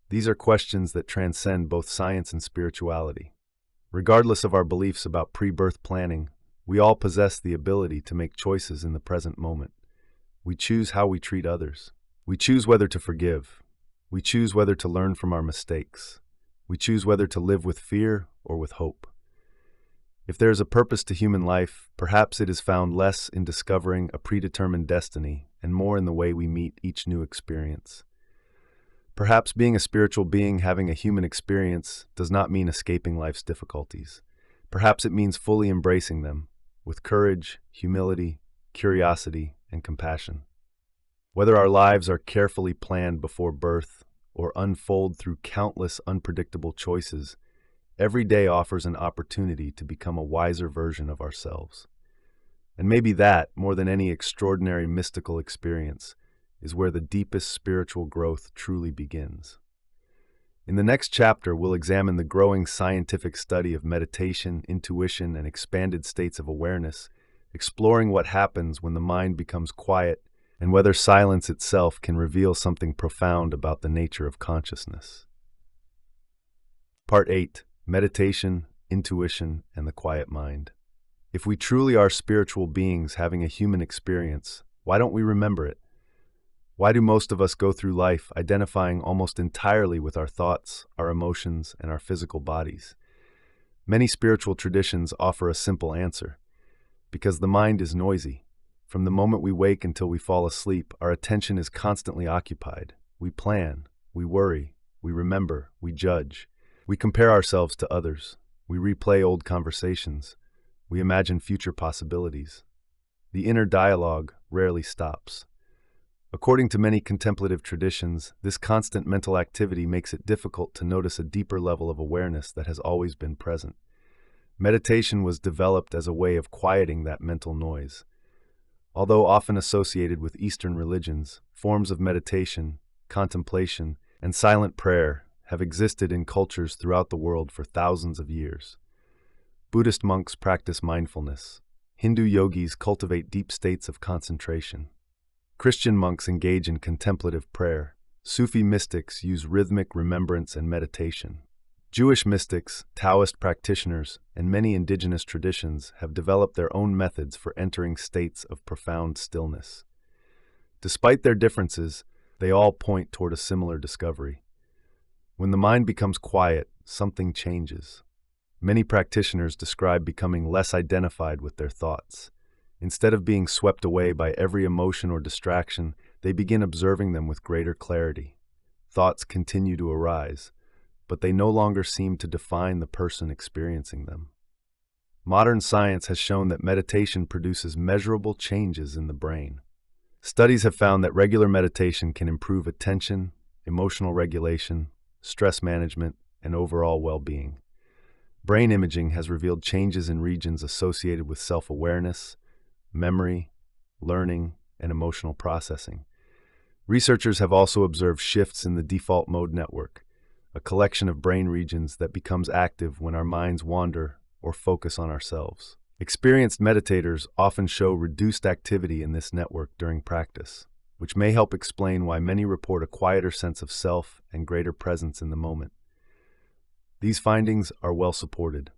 A: These are questions that transcend both science and spirituality. Regardless of our beliefs about pre-birth planning, we all possess the ability to make choices in the present moment. We choose how we treat others. We choose whether to forgive. We choose whether to learn from our mistakes. We choose whether to live with fear or with hope. If there is a purpose to human life, perhaps it is found less in discovering a predetermined destiny and more in the way we meet each new experience. Perhaps being a spiritual being having a human experience does not mean escaping life's difficulties. Perhaps it means fully embracing them, with courage, humility, curiosity, and compassion. Whether our lives are carefully planned before birth or unfold through countless unpredictable choices, every day offers an opportunity to become a wiser version of ourselves. And maybe that, more than any extraordinary mystical experience, is where the deepest spiritual growth truly begins. In the next chapter, we'll examine the growing scientific study of meditation, intuition, and expanded states of awareness, exploring what happens when the mind becomes quiet and whether silence itself can reveal something profound about the nature of consciousness. Part 8. Meditation, Intuition, and the Quiet Mind. If we truly are spiritual beings having a human experience, why don't we remember it? Why do most of us go through life identifying almost entirely with our thoughts, our emotions, and our physical bodies? Many spiritual traditions offer a simple answer. Because the mind is noisy. From the moment we wake until we fall asleep, our attention is constantly occupied. We plan, we worry, we remember, we judge. We compare ourselves to others. We replay old conversations. We imagine future possibilities. The inner dialogue rarely stops. According to many contemplative traditions, this constant mental activity makes it difficult to notice a deeper level of awareness that has always been present. Meditation was developed as a way of quieting that mental noise. Although often associated with Eastern religions, forms of meditation, contemplation, and silent prayer have existed in cultures throughout the world for thousands of years. Buddhist monks practice mindfulness. Hindu yogis cultivate deep states of concentration. Christian monks engage in contemplative prayer. Sufi mystics use rhythmic remembrance and meditation. Jewish mystics, Taoist practitioners, and many indigenous traditions have developed their own methods for entering states of profound stillness. Despite their differences, they all point toward a similar discovery. When the mind becomes quiet, something changes. Many practitioners describe becoming less identified with their thoughts. Instead of being swept away by every emotion or distraction, they begin observing them with greater clarity. Thoughts continue to arise, but they no longer seem to define the person experiencing them. Modern science has shown that meditation produces measurable changes in the brain. Studies have found that regular meditation can improve attention, emotional regulation, stress management, and overall well-being. Brain imaging has revealed changes in regions associated with self-awareness, memory, learning, and emotional processing. Researchers have also observed shifts in the default mode network, a collection of brain regions that becomes active when our minds wander or focus on ourselves. Experienced meditators often show reduced activity in this network during practice, which may help explain why many report a quieter sense of self and greater presence in the moment. These findings are well supported.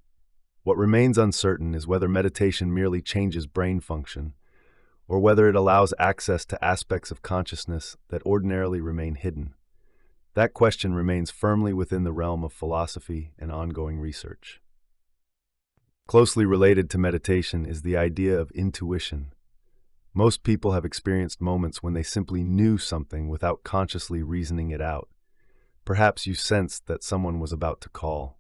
A: What remains uncertain is whether meditation merely changes brain function, or whether it allows access to aspects of consciousness that ordinarily remain hidden. That question remains firmly within the realm of philosophy and ongoing research. Closely related to meditation is the idea of intuition. Most people have experienced moments when they simply knew something without consciously reasoning it out. Perhaps you sensed that someone was about to call,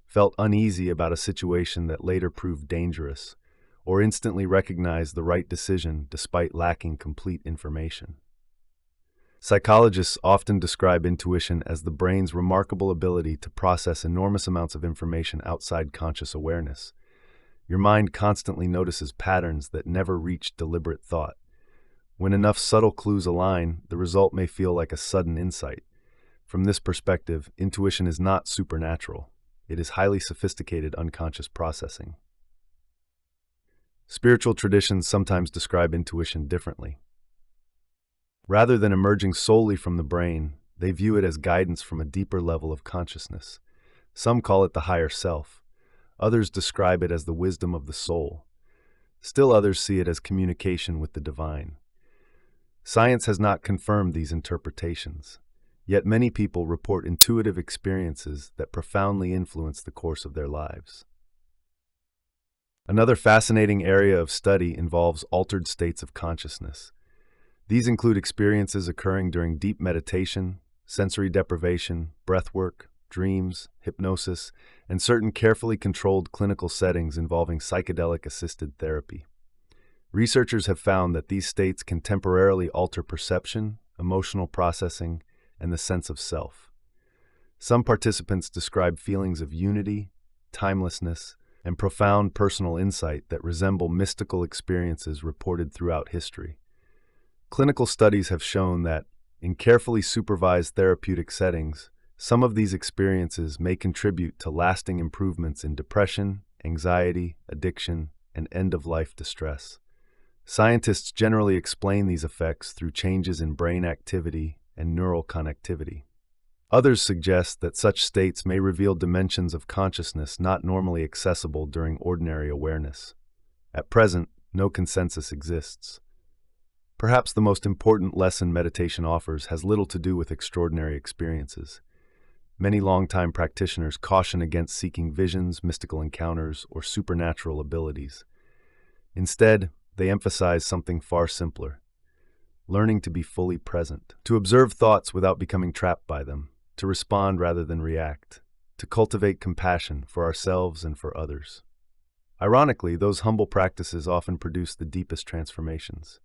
A: felt uneasy about a situation that later proved dangerous, or instantly recognized the right decision despite lacking complete information. Psychologists often describe intuition as the brain's remarkable ability to process enormous amounts of information outside conscious awareness. Your mind constantly notices patterns that never reach deliberate thought. When enough subtle clues align, the result may feel like a sudden insight. From this perspective, intuition is not supernatural. It is highly sophisticated unconscious processing. Spiritual traditions sometimes describe intuition differently. Rather than emerging solely from the brain, they view it as guidance from a deeper level of consciousness. Some call it the higher self. Others describe it as the wisdom of the soul. Still others see it as communication with the divine. Science has not confirmed these interpretations, yet many people report intuitive experiences that profoundly influence the course of their lives. Another fascinating area of study involves altered states of consciousness. These include experiences occurring during deep meditation, sensory deprivation, breathwork, dreams, hypnosis, and certain carefully controlled clinical settings involving psychedelic-assisted therapy. Researchers have found that these states can temporarily alter perception, emotional processing, and the sense of self. Some participants describe feelings of unity, timelessness, and profound personal insight that resemble mystical experiences reported throughout history. Clinical studies have shown that, in carefully supervised therapeutic settings, some of these experiences may contribute to lasting improvements in depression, anxiety, addiction, and end-of-life distress. Scientists generally explain these effects through changes in brain activity and neural connectivity. Others suggest that such states may reveal dimensions of consciousness not normally accessible during ordinary awareness. At present, no consensus exists. Perhaps the most important lesson meditation offers has little to do with extraordinary experiences. Many longtime practitioners caution against seeking visions, mystical encounters, or supernatural abilities. Instead, they emphasize something far simpler: learning to be fully present, to observe thoughts without becoming trapped by them, to respond rather than react, to cultivate compassion for ourselves and for others. Ironically, those humble practices often produce the deepest transformations.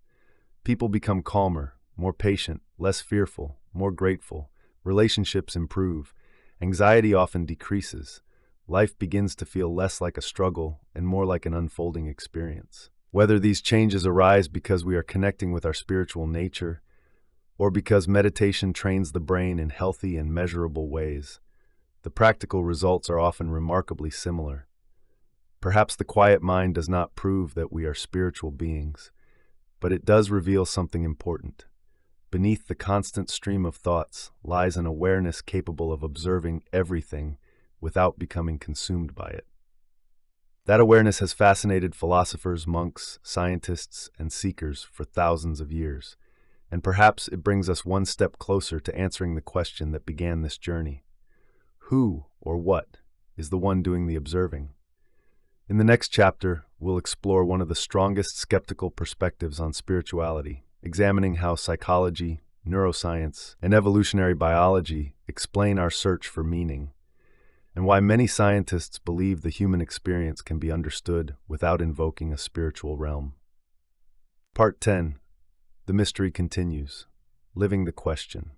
A: People become calmer, more patient, less fearful, more grateful. Relationships improve. Anxiety often decreases. Life begins to feel less like a struggle and more like an unfolding experience. Whether these changes arise because we are connecting with our spiritual nature, or because meditation trains the brain in healthy and measurable ways, the practical results are often remarkably similar. Perhaps the quiet mind does not prove that we are spiritual beings, but it does reveal something important. Beneath the constant stream of thoughts lies an awareness capable of observing everything without becoming consumed by it. That awareness has fascinated philosophers, monks, scientists, and seekers for thousands of years, and perhaps it brings us one step closer to answering the question that began this journey. Who, or what, is the one doing the observing? In the next chapter, we'll explore one of the strongest skeptical perspectives on spirituality, examining how psychology, neuroscience, and evolutionary biology explain our search for meaning, and why many scientists believe the human experience can be understood without invoking a spiritual realm. Part 10. The mystery continues. Living the question.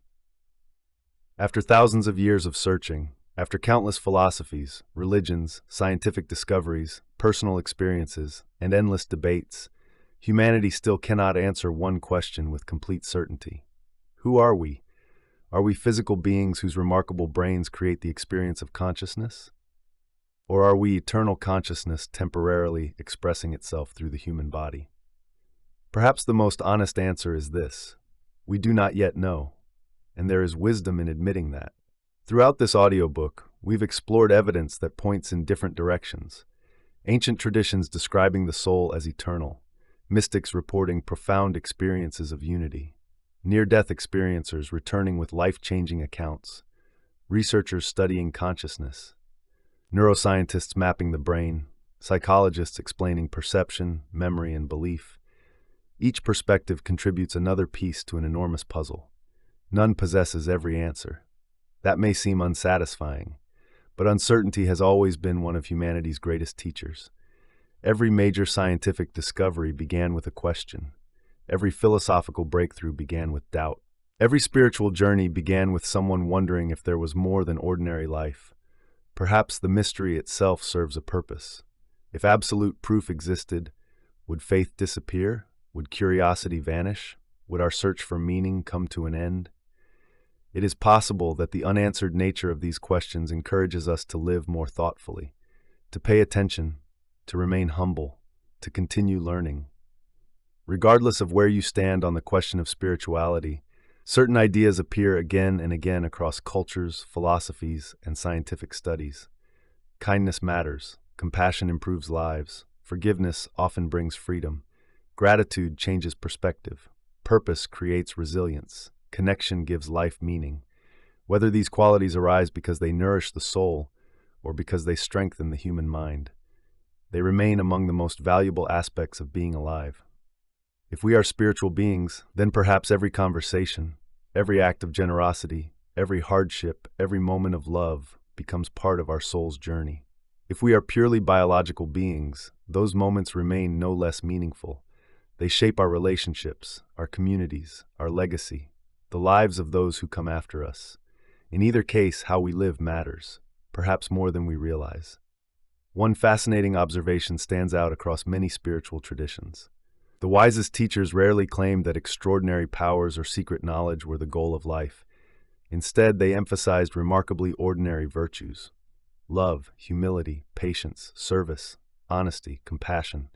A: After thousands of years of searching, after countless philosophies, religions, scientific discoveries, personal experiences, and endless debates, humanity still cannot answer one question with complete certainty. Who are we? Are we physical beings whose remarkable brains create the experience of consciousness? Or are we eternal consciousness temporarily expressing itself through the human body? Perhaps the most honest answer is this: we do not yet know, and there is wisdom in admitting that. Throughout this audiobook, we've explored evidence that points in different directions. Ancient traditions describing the soul as eternal, mystics reporting profound experiences of unity, near-death experiencers returning with life-changing accounts, researchers studying consciousness, neuroscientists mapping the brain, psychologists explaining perception, memory, and belief. Each perspective contributes another piece to an enormous puzzle. None possesses every answer. That may seem unsatisfying, but uncertainty has always been one of humanity's greatest teachers. Every major scientific discovery began with a question. Every philosophical breakthrough began with doubt. Every spiritual journey began with someone wondering if there was more than ordinary life. Perhaps the mystery itself serves a purpose. If absolute proof existed, would faith disappear? Would curiosity vanish? Would our search for meaning come to an end? It is possible that the unanswered nature of these questions encourages us to live more thoughtfully, to pay attention, to remain humble, to continue learning. Regardless of where you stand on the question of spirituality, certain ideas appear again and again across cultures, philosophies, and scientific studies. Kindness matters. Compassion improves lives. Forgiveness often brings freedom. Gratitude changes perspective. Purpose creates resilience. Connection gives life meaning. Whether these qualities arise because they nourish the soul or because they strengthen the human mind, they remain among the most valuable aspects of being alive. If we are spiritual beings, then perhaps every conversation, every act of generosity, every hardship, every moment of love becomes part of our soul's journey. If we are purely biological beings, those moments remain no less meaningful. They shape our relationships, our communities, our legacy, the lives of those who come after us. In either case, how we live matters, perhaps more than we realize. One fascinating observation stands out across many spiritual traditions. The wisest teachers rarely claimed that extraordinary powers or secret knowledge were the goal of life. Instead, they emphasized remarkably ordinary virtues: love, humility, patience, service, honesty, compassion.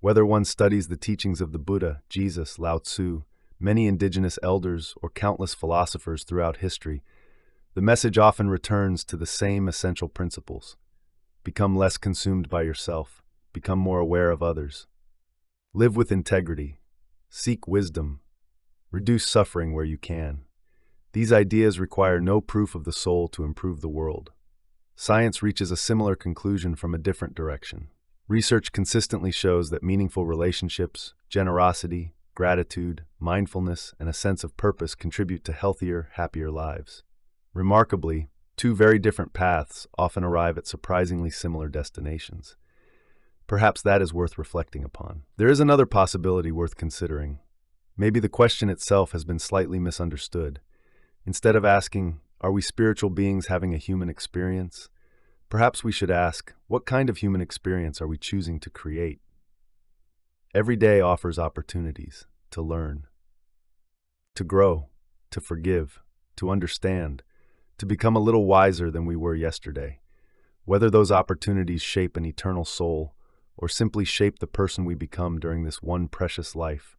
A: Whether one studies the teachings of the Buddha, Jesus, Lao Tzu, many indigenous elders, or countless philosophers throughout history, the message often returns to the same essential principles. Become less consumed by yourself. Become more aware of others. Live with integrity. Seek wisdom. Reduce suffering where you can. These ideas require no proof of the soul to improve the world. Science reaches a similar conclusion from a different direction. Research consistently shows that meaningful relationships, generosity, gratitude, mindfulness, and a sense of purpose contribute to healthier, happier lives. Remarkably, two very different paths often arrive at surprisingly similar destinations. Perhaps that is worth reflecting upon. There is another possibility worth considering. Maybe the question itself has been slightly misunderstood. Instead of asking, "Are we spiritual beings having a human experience?" perhaps we should ask, what kind of human experience are we choosing to create? Every day offers opportunities to learn, to grow, to forgive, to understand, to become a little wiser than we were yesterday. Whether those opportunities shape an eternal soul or simply shape the person we become during this one precious life,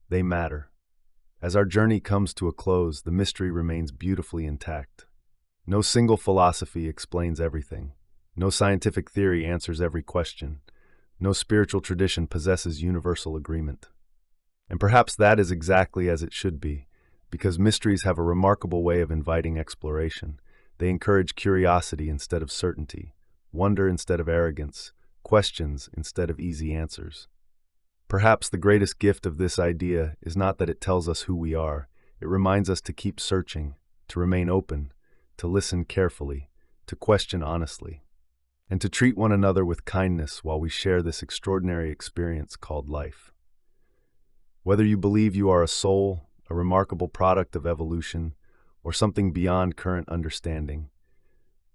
A: they matter. As our journey comes to a close, the mystery remains beautifully intact. No single philosophy explains everything. No scientific theory answers every question. No spiritual tradition possesses universal agreement. And perhaps that is exactly as it should be, because mysteries have a remarkable way of inviting exploration. They encourage curiosity instead of certainty, wonder instead of arrogance, questions instead of easy answers. Perhaps the greatest gift of this idea is not that it tells us who we are. It reminds us to keep searching, to remain open, to listen carefully, to question honestly, and to treat one another with kindness while we share this extraordinary experience called life. Whether you believe you are a soul, a remarkable product of evolution, or something beyond current understanding,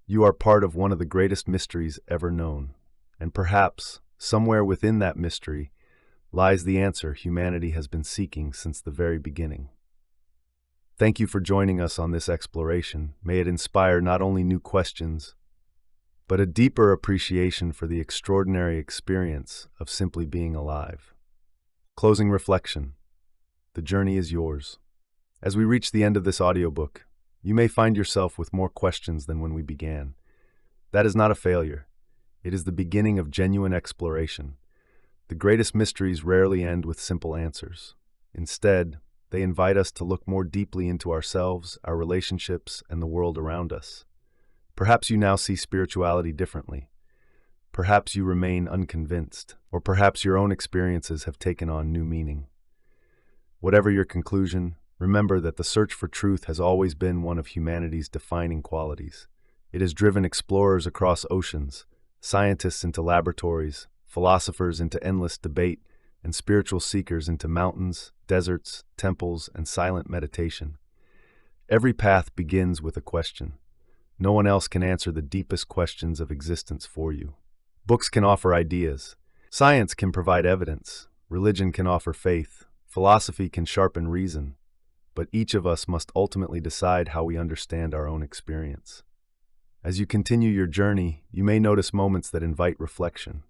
A: you are part of one of the greatest mysteries ever known. And perhaps, somewhere within that mystery, lies the answer humanity has been seeking since the very beginning. Thank you for joining us on this exploration. May it inspire not only new questions, but a deeper appreciation for the extraordinary experience of simply being alive. Closing reflection. The journey is yours. As we reach the end of this audiobook, you may find yourself with more questions than when we began. That is not a failure. It is the beginning of genuine exploration. The greatest mysteries rarely end with simple answers. Instead, they invite us to look more deeply into ourselves, our relationships, and the world around us. Perhaps you now see spirituality differently. Perhaps you remain unconvinced, or perhaps your own experiences have taken on new meaning. Whatever your conclusion, remember that the search for truth has always been one of humanity's defining qualities. It has driven explorers across oceans, scientists into laboratories, philosophers into endless debate, and spiritual seekers into mountains, deserts, temples, and silent meditation. Every path begins with a question. No one else can answer the deepest questions of existence for you. Books can offer ideas. Science can provide evidence. Religion can offer faith. Philosophy can sharpen reason. But each of us must ultimately decide how we understand our own experience. As you continue your journey, you may notice moments that invite reflection.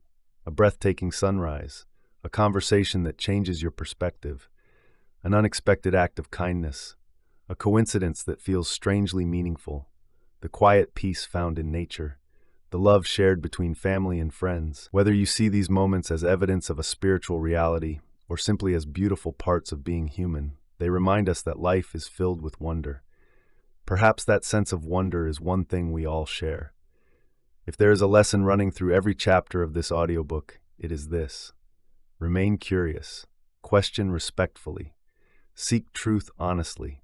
A: A breathtaking sunrise, a conversation that changes your perspective, an unexpected act of kindness, a coincidence that feels strangely meaningful, the quiet peace found in nature, the love shared between family and friends. Whether you see these moments as evidence of a spiritual reality or simply as beautiful parts of being human, they remind us that life is filled with wonder. Perhaps that sense of wonder is one thing we all share. If there is a lesson running through every chapter of this audiobook, it is this: remain curious, question respectfully, seek truth honestly,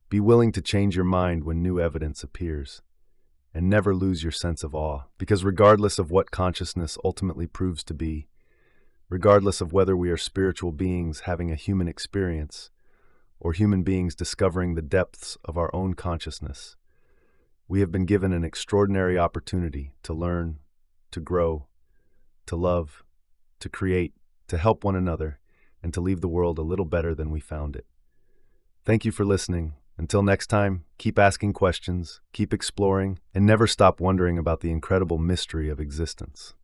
A: be willing to change your mind when new evidence appears, and never lose your sense of awe, because regardless of what consciousness ultimately proves to be, regardless of whether we are spiritual beings having a human experience or human beings discovering the depths of our own consciousness. We have been given an extraordinary opportunity to learn, to grow, to love, to create, to help one another, and to leave the world a little better than we found it. Thank you for listening. Until next time, keep asking questions, keep exploring, and never stop wondering about the incredible mystery of existence.